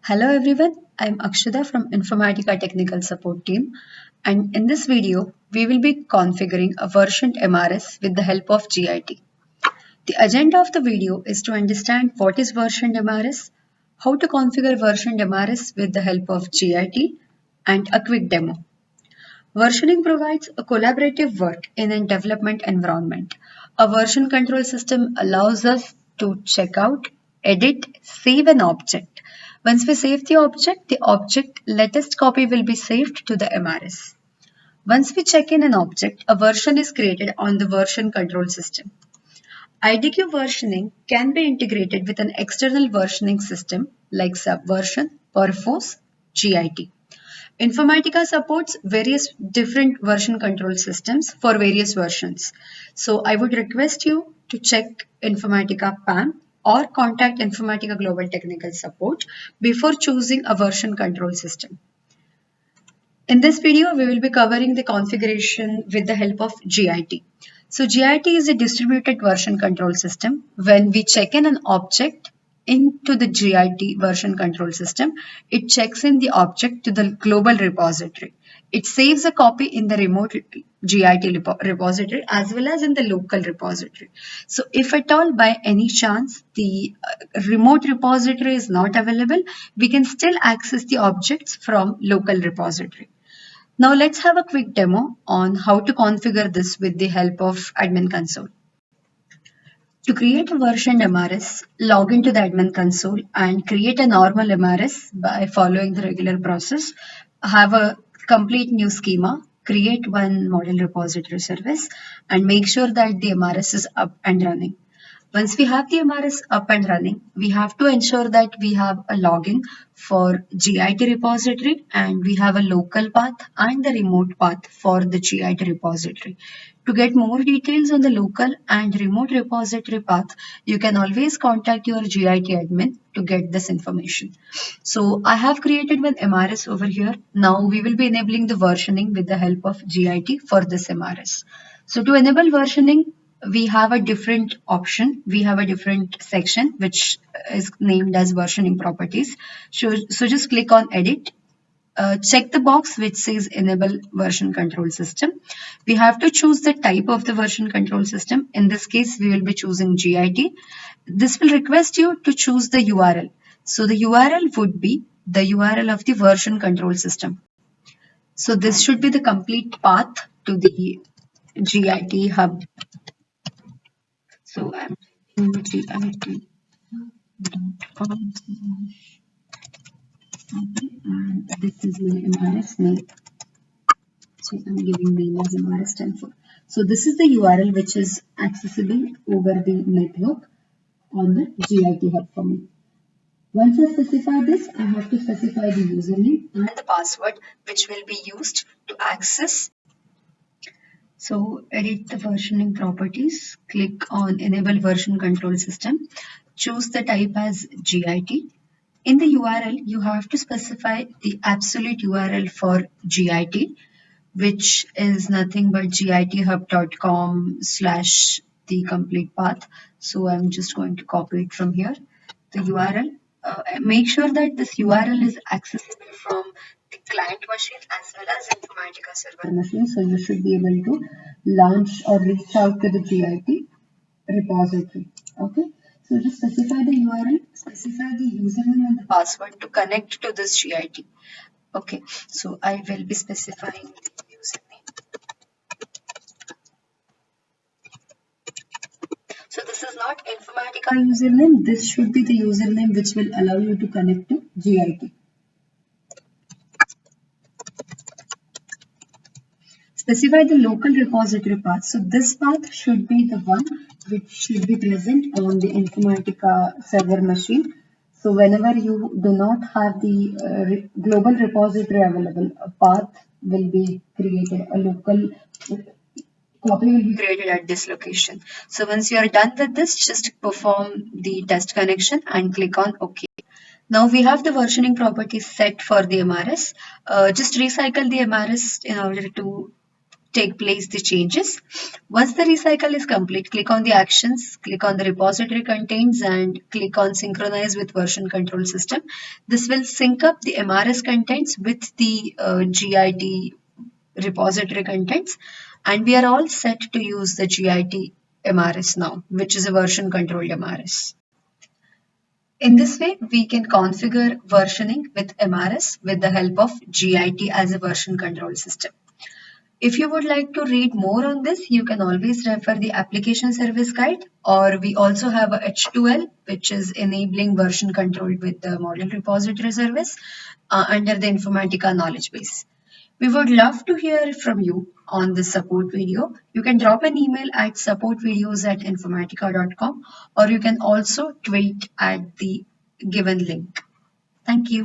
Hello everyone, I'm Akshada from Informatica Technical Support Team, and in this video we will be configuring a versioned MRS with the help of GIT. The agenda of the video is to understand what is versioned MRS, how to configure versioned MRS with the help of GIT, and a quick demo. Versioning provides a collaborative work in a development environment. A version control system allows us to check out, edit, save an object. Once we save the object latest copy will be saved to the MRS. Once we check in an object, a version is created on the version control system. IDQ versioning can be integrated with an external versioning system like Subversion, Perfos, GIT. Informatica supports various different version control systems for various versions. So I would request you to check Informatica PAM or contact Informatica Global Technical Support before choosing a version control system. In this video, we will be covering the configuration with the help of GIT. So GIT is a distributed version control system. When we check in an object into the GIT version control system, it checks in the object to the global repository. It saves a copy in the remote GIT repository as well as in the local repository. So if at all by any chance the remote repository is not available, we can still access the objects from local repository. Now let's have a quick demo on how to configure this with the help of admin console. To create a versioned MRS, log into the admin console and create a normal MRS by following the regular process. Have a complete new schema, create one model repository service, and make sure that the MRS is up and running. Once we have the MRS up and running, we have to ensure that we have a login for GIT repository and we have a local path and the remote path for the GIT repository. To get more details on the local and remote repository path, you can always contact your GIT admin to get this information. So I have created one MRS over here. Now we will be enabling the versioning with the help of GIT for this MRS. So to enable versioning, we have a different option. We have a different section which is named as versioning properties. So just click on edit. Check the box which says enable version control system. We have to choose the type of the version control system. In this case, we will be choosing GIT. This will request you to choose the URL. So the URL would be the URL of the version control system. So this should be the complete path to the GIT hub. So I'm typing git.com and this is my MRS name. So I'm giving name as MRS10 So this is the URL which is accessible over the network on the GIT hub for me. Once I specify this, I have to specify the username and the password which will be used to access. So edit the versioning properties, click on enable version control system, choose the type as GIT. In the URL, you have to specify the absolute URL for GIT, which is nothing but github.com / the complete path. So I'm just going to copy it from here. The URL, make sure that this URL is accessible from the client machine as well as Informatica server machine. So you should be able to launch or reach out to the GIT repository. Okay. So just specify the URL, specify the username and the password to connect to this GIT. Okay, so I will be specifying the username. So this is not Informatica username. This should be the username which will allow you to connect to GIT. Specify the local repository path. So this path should be the one which should be present on the Informatica server machine. So whenever you do not have the global repository available, a path will be created, a local copy will be created at this location. So once you are done with this, just perform the test connection and click on OK. Now we have the versioning properties set for the MRS. Just recycle the MRS in order to take place the changes. Once the recycle is complete, click on the actions, click on the repository contents and click on synchronize with version control system. This will sync up the MRS contents with the GIT repository contents, and we are all set to use the GIT MRS now, which is a version controlled MRS. In this way, we can configure versioning with MRS with the help of GIT as a version control system. If you would like to read more on this, you can always refer the application service guide, or we also have a H2L, which is enabling version control with the model repository service under the Informatica knowledge base. We would love to hear from you on this support video. You can drop an email at supportvideos@informatica.com, or you can also tweet at the given link. Thank you.